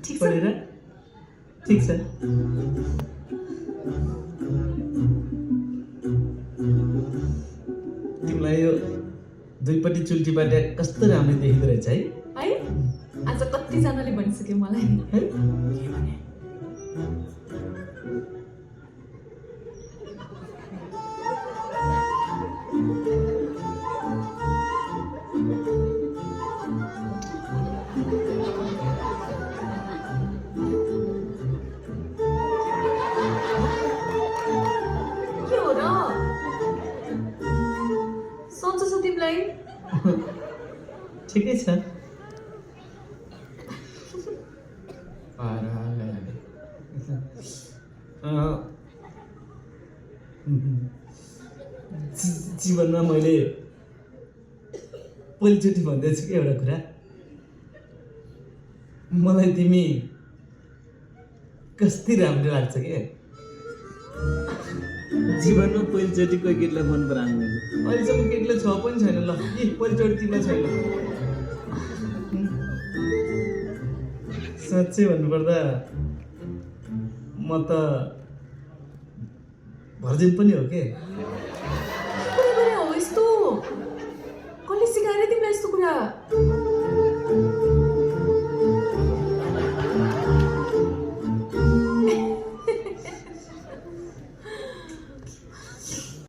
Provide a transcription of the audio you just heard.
ठिक छ पढेर ठिक छ तिमीलाई यो दुईपट्टि चुल्टी बाटे कस्तो राम्रो देखिँदो रहेछ है है आज कतिजनाले भनिसक्यो मलाई है के भने के हो र सन्चो छ तिमीलाई ठिकै छ जीवनमा मैले पहिलोचोटि भन्दैछु कि एउटा कुरा मलाई तिमी कति राम्रो लाग्छ के जीवनमा पहिलोचोटि कोही केटीलाई मन पराउनु मैले अहिलेसम्म केटीले छ पनि छैन ल के पहिलोचोटि तिमीलाई छैन साँच्चै भन्नुपर्दा म त भर्जिन पनि हो के हो यस्तो कसले सिकाएर तिमीलाई यस्तो कुरा